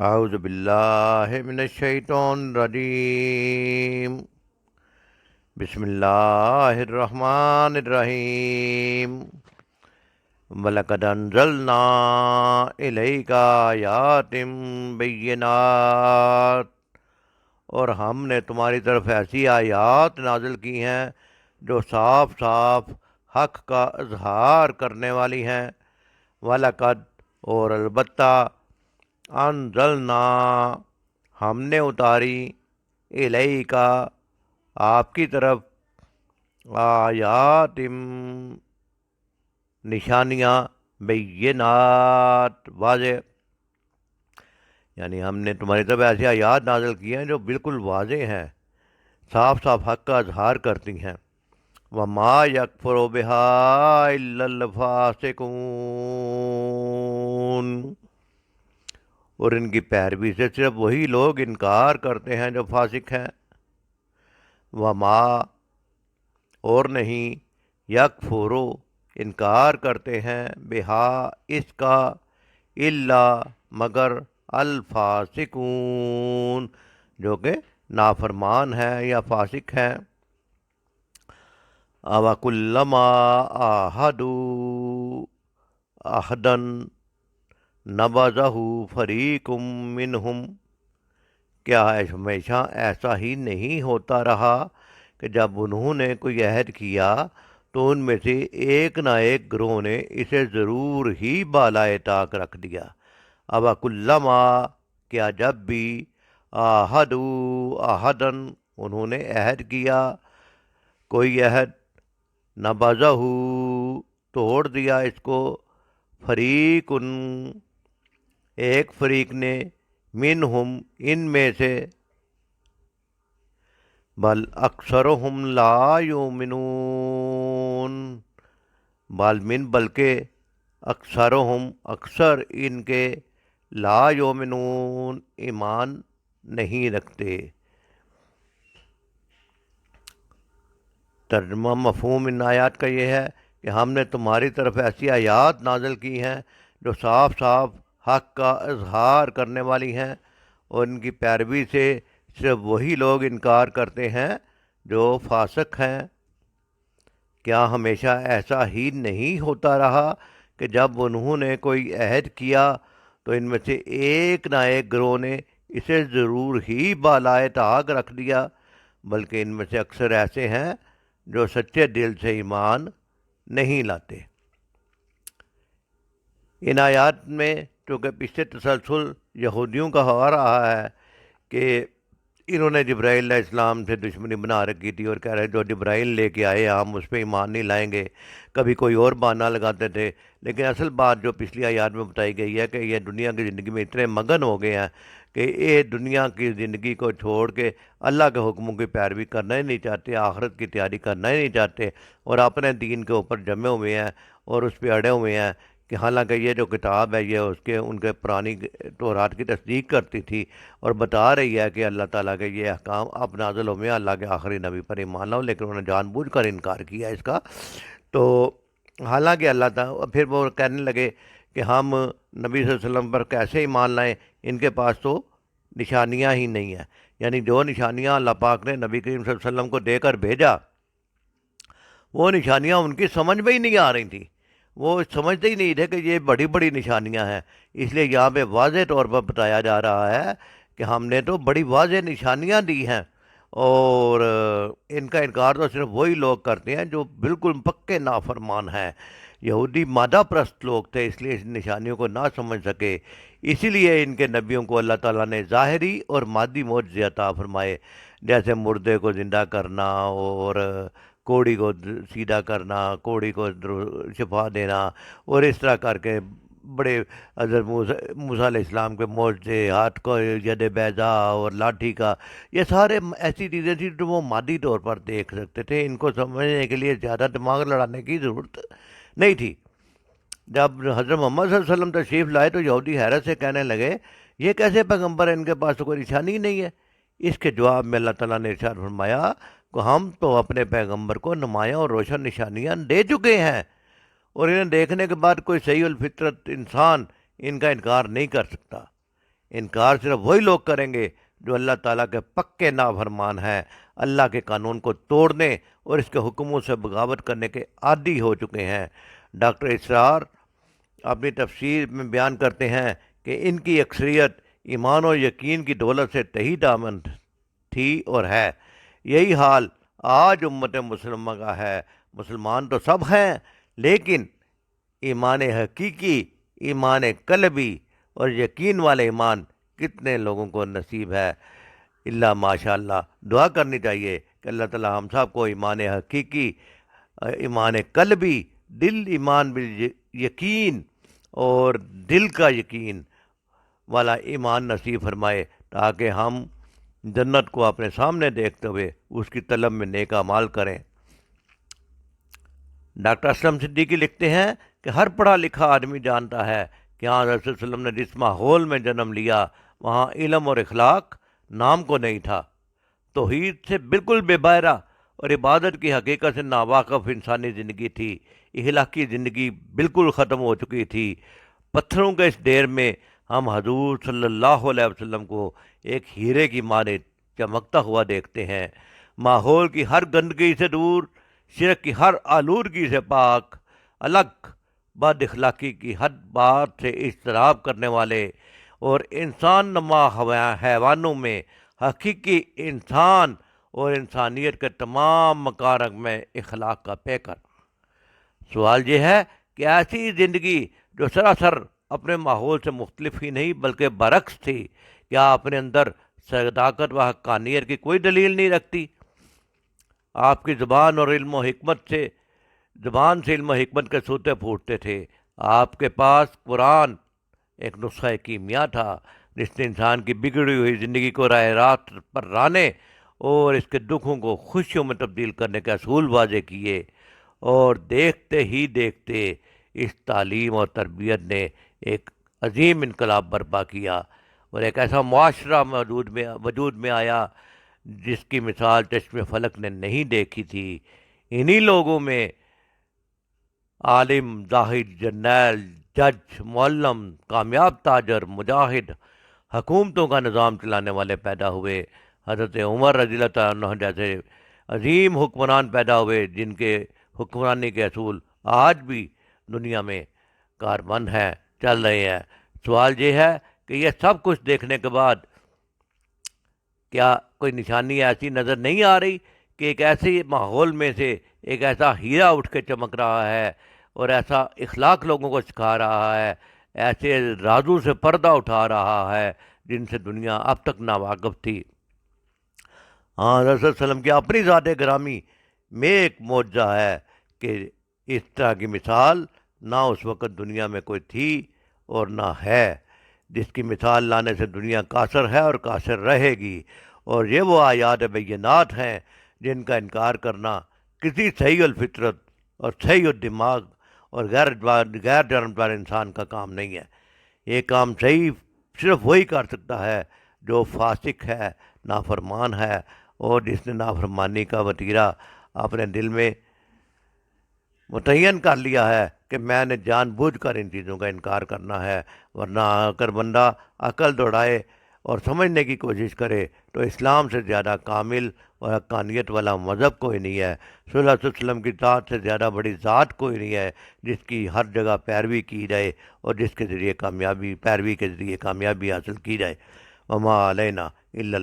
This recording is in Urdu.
اعوذ باللہ من الشیطان الرجیم بسم اللہ الرحمن الرحیم وَلَقَدْ أَنزَلْنَا إِلَيْكَ آیَاتٍ بَيِّنَاتٍ، اور ہم نے تمہاری طرف ایسی آیات نازل کی ہیں جو صاف صاف حق کا اظہار کرنے والی ہیں۔ وَلَقَدْ، اور البتہ، انزلنا، ہم نے اتاری، الیک، آپ کی طرف، آیات، نشانیاں، بینات، واضح، یعنی ہم نے تمہاری طرف ایسی آیات نازل کی ہیں جو بالکل واضح ہیں، صاف صاف حق کا اظہار کرتی ہیں۔ وما یکفر بہا الا الفاسقون، اور ان کی پیروی سے صرف وہی لوگ انکار کرتے ہیں جو فاسق ہیں۔ وما، اور نہیں، یکفرو، انکار کرتے ہیں، بہا، اس کا، الا، مگر، الفاسقون، جو کہ نافرمان ہیں یا فاسق ہیں۔ اوَكُلَّمَا عَاهَدُوا عَهْدًا نَبَذَهُ فَرِيقٌ مِّنْهُمْ، کیا ہمیشہ ایسا ہی نہیں ہوتا رہا کہ جب انہوں نے کوئی عہد کیا تو ان میں سے ایک نہ ایک گروہ نے اسے ضرور ہی بالائے طاق رکھ دیا۔ اوَكُلَّمَا، کیا جب بھی، عَاهَدُوا عَهْدًا، انہوں نے عہد کیا کوئی عہد، نَبَذَهُ، توڑ دیا اس کو، فریق، ایک فریق نے، منہم، ان میں سے، بل اکثرہم لا یؤمنون، بلکہ اکثرہم، اکثر ان کے، لا یؤمنون، ایمان نہیں رکھتے۔ ترجمہ مفہوم ان آیات کا یہ ہے کہ ہم نے تمہاری طرف ایسی آیات نازل کی ہیں جو صاف صاف حق کا اظہار کرنے والی ہیں، اور ان کی پیروی سے صرف وہی لوگ انکار کرتے ہیں جو فاسق ہیں۔ کیا ہمیشہ ایسا ہی نہیں ہوتا رہا کہ جب انہوں نے کوئی عہد کیا تو ان میں سے ایک نہ ایک گروہ نے اسے ضرور ہی بالائے طاق رکھ دیا، بلکہ ان میں سے اکثر ایسے ہیں جو سچے دل سے ایمان نہیں لاتے۔ ان آیات میں چونکہ پچھلے تسلسل یہودیوں کا ہو رہا ہے کہ انہوں نے جبرائیل علیہ السلام سے دشمنی بنا رکھی تھی اور کہہ رہے جو جبرائیل لے کے آئے ہم اس پہ ایمان نہیں لائیں گے، کبھی کوئی اور بہانہ لگاتے تھے، لیکن اصل بات جو پچھلی آیات میں بتائی گئی ہے کہ یہ دنیا کی زندگی میں اتنے مگن ہو گئے ہیں کہ یہ دنیا کی زندگی کو چھوڑ کے اللہ کے حکموں کی پیروی کرنا ہی نہیں چاہتے، آخرت کی تیاری کرنا ہی نہیں چاہتے، اور اپنے دین کے اوپر جمے ہوئے ہیں اور اس پہ اڑے ہوئے ہیں کہ حالانکہ یہ جو کتاب ہے یہ ان کے پرانی تورات کی تصدیق کرتی تھی اور بتا رہی ہے کہ اللہ تعالیٰ کے یہ احکام اب نازل ہوئے ہیں اللہ کے آخری نبی پر ایمان لاؤ، لیکن انہوں نے جان بوجھ کر انکار کیا اس کا۔ تو حالانکہ اللہ تعالیٰ پھر وہ کہنے لگے کہ ہم نبی صلی اللہ علیہ وسلم پر کیسے ایمان لائیں، ان کے پاس تو نشانیاں ہی نہیں ہیں، یعنی جو نشانیاں اللہ پاک نے نبی کریم صلی اللہ علیہ وسلم کو دے کر بھیجا وہ نشانیاں ان کی سمجھ میں ہی نہیں آ رہی تھیں، وہ سمجھتے ہی نہیں تھے کہ یہ بڑی بڑی نشانیاں ہیں۔ اس لیے یہاں پہ واضح طور پر بتایا جا رہا ہے کہ ہم نے تو بڑی واضح نشانیاں دی ہیں، اور ان کا انکار تو صرف وہی لوگ کرتے ہیں جو بالکل پکے نافرمان ہیں۔ یہودی مادہ پرست لوگ تھے، اس لیے اس نشانیوں کو نہ سمجھ سکے، اسی لیے ان کے نبیوں کو اللہ تعالیٰ نے ظاہری اور مادی معجزے عطا فرمائے، جیسے مردے کو زندہ کرنا اور کوڑی کو سیدھا کرنا، کوڑی کو شفا دینا، اور اس طرح کر کے بڑے حضرت موسیٰ علیہ السلام کے معجزے، ہاتھ کو ید بیضا اور لاٹھی کا، یہ سارے ایسی چیزیں تھیں جو وہ مادی طور پر دیکھ سکتے تھے، ان کو سمجھنے کے لیے زیادہ دماغ لڑانے کی ضرورت نہیں تھی۔ جب حضرت محمد صلی اللہ علیہ وسلم تشریف لائے تو یہودی حیرت سے کہنے لگے یہ کیسے پیغمبر ہیں، ان کے پاس تو کوئی نشانی ہی نہیں ہے۔ اس کے جواب میں اللہ تعالیٰ نے ارشاد فرمایا کہ ہم تو اپنے پیغمبر کو نمایاں اور روشن نشانیاں دے چکے ہیں، اور انہیں دیکھنے کے بعد کوئی صحیح الفطرت انسان ان کا انکار نہیں کر سکتا۔ انکار صرف وہی لوگ کریں گے جو اللہ تعالیٰ کے پکے نافرمان ہیں، اللہ کے قانون کو توڑنے اور اس کے حکموں سے بغاوت کرنے کے عادی ہو چکے ہیں۔ ڈاکٹر اسرار اپنی تفسیر میں بیان کرتے ہیں کہ ان کی اکثریت ایمان و یقین کی دولت سے تہی دامن تھی اور ہے۔ یہی حال آج امت مسلمہ کا ہے۔ مسلمان تو سب ہیں، لیکن ایمان حقیقی، ایمان قلبی اور یقین والے ایمان کتنے لوگوں کو نصیب ہے؟ اللہ ماشاء اللہ دعا کرنی چاہیے کہ اللہ تعالی ہم سب کو ایمان حقیقی، ایمان قلبی، دل ایمان یقین اور دل کا یقین والا ایمان نصیب فرمائے، تاکہ ہم جنت کو اپنے سامنے دیکھتے ہوئے اس کی طلب میں نیک اعمال کریں۔ ڈاکٹر اسلم صدیقی لکھتے ہیں کہ ہر پڑھا لکھا آدمی جانتا ہے کہ ہاں رسول صلی اللہ علیہ وسلم نے جس ماحول میں جنم لیا وہاں علم اور اخلاق نام کو نہیں تھا۔ توحید سے بالکل بے بائرہ اور عبادت کی حقیقت سے ناواقف انسانی زندگی تھی۔ اخلاقی زندگی بالکل ختم ہو چکی تھی۔ پتھروں کے اس ڈھیر میں ہم حضور صلی اللہ علیہ وسلم کو ایک ہیرے کی مانند چمکتا ہوا دیکھتے ہیں، ماحول کی ہر گندگی سے دور، شرک کی ہر آلودگی سے پاک، الگ بد اخلاقی کی ہر بات سے اجتناب کرنے والے اور انسان نما حیوانوں میں حقیقی انسان اور انسانیت کے تمام مکارم میں اخلاق کا پیکر۔ سوال یہ ہے کہ ایسی زندگی جو سراسر اپنے ماحول سے مختلف ہی نہیں بلکہ برعکس تھی، کیا اپنے اندر صداقت و حقانیت کی کوئی دلیل نہیں رکھتی؟ آپ کی زبان سے علم و حکمت کے سوتے پھوٹتے تھے۔ آپ کے پاس قرآن ایک نسخہ کیمیا تھا جس نے انسان کی بگڑی ہوئی زندگی کو راہ راست پر لانے اور اس کے دکھوں کو خوشیوں میں تبدیل کرنے کے اصول واضح کیے، اور دیکھتے ہی دیکھتے اس تعلیم اور تربیت نے ایک عظیم انقلاب برپا کیا اور ایک ایسا معاشرہ وجود میں آیا جس کی مثال چشم فلک نے نہیں دیکھی تھی۔ انہی لوگوں میں عالم، زاہد، جرنیل، جج، معلم، کامیاب تاجر، مجاہد، حکومتوں کا نظام چلانے والے پیدا ہوئے۔ حضرت عمر رضی اللہ تعالیٰ عنہ جیسے عظیم حکمران پیدا ہوئے جن کے حکمرانی کے اصول آج بھی دنیا میں کاربند ہیں، چل رہے ہیں۔ سوال یہ ہے کہ یہ سب کچھ دیکھنے کے بعد کیا کوئی نشانی ایسی نظر نہیں آ رہی کہ ایک ایسے ماحول میں سے ایک ایسا ہیرا اٹھ کے چمک رہا ہے اور ایسا اخلاق لوگوں کو سکھا رہا ہے، ایسے رازوں سے پردہ اٹھا رہا ہے جن سے دنیا اب تک ناواقف تھی؟ ہاں، رسول صلی اللہ علیہ وسلم کی اپنی ذات گرامی میں ایک معجزہ ہے کہ اس طرح کی مثال نہ اس وقت دنیا میں کوئی تھی اور نہ ہے، جس کی مثال لانے سے دنیا قاصر ہے اور قاصر رہے گی، اور یہ وہ آیات بینات ہیں جن کا انکار کرنا کسی صحیح الفطرت اور صحیح الدماغ اور غیر جانبدار انسان کا کام نہیں ہے۔ یہ کام صحیح صرف وہی کر سکتا ہے جو فاسق ہے، نافرمان ہے، اور جس نے نافرمانی کا وتیرہ اپنے دل میں متعین کر لیا ہے کہ میں نے جان بوجھ کر ان چیزوں کا انکار کرنا ہے، ورنہ اگر بندہ عقل دوڑائے اور سمجھنے کی کوشش کرے تو اسلام سے زیادہ کامل اور حقانیت والا مذہب کوئی نہیں ہے، صلی اللہ علیہ وسلم کی ذات سے زیادہ بڑی ذات کوئی نہیں ہے جس کی ہر جگہ پیروی کی جائے اور جس کے ذریعے پیروی کے ذریعے کامیابی حاصل کی جائے۔ وما علینا الا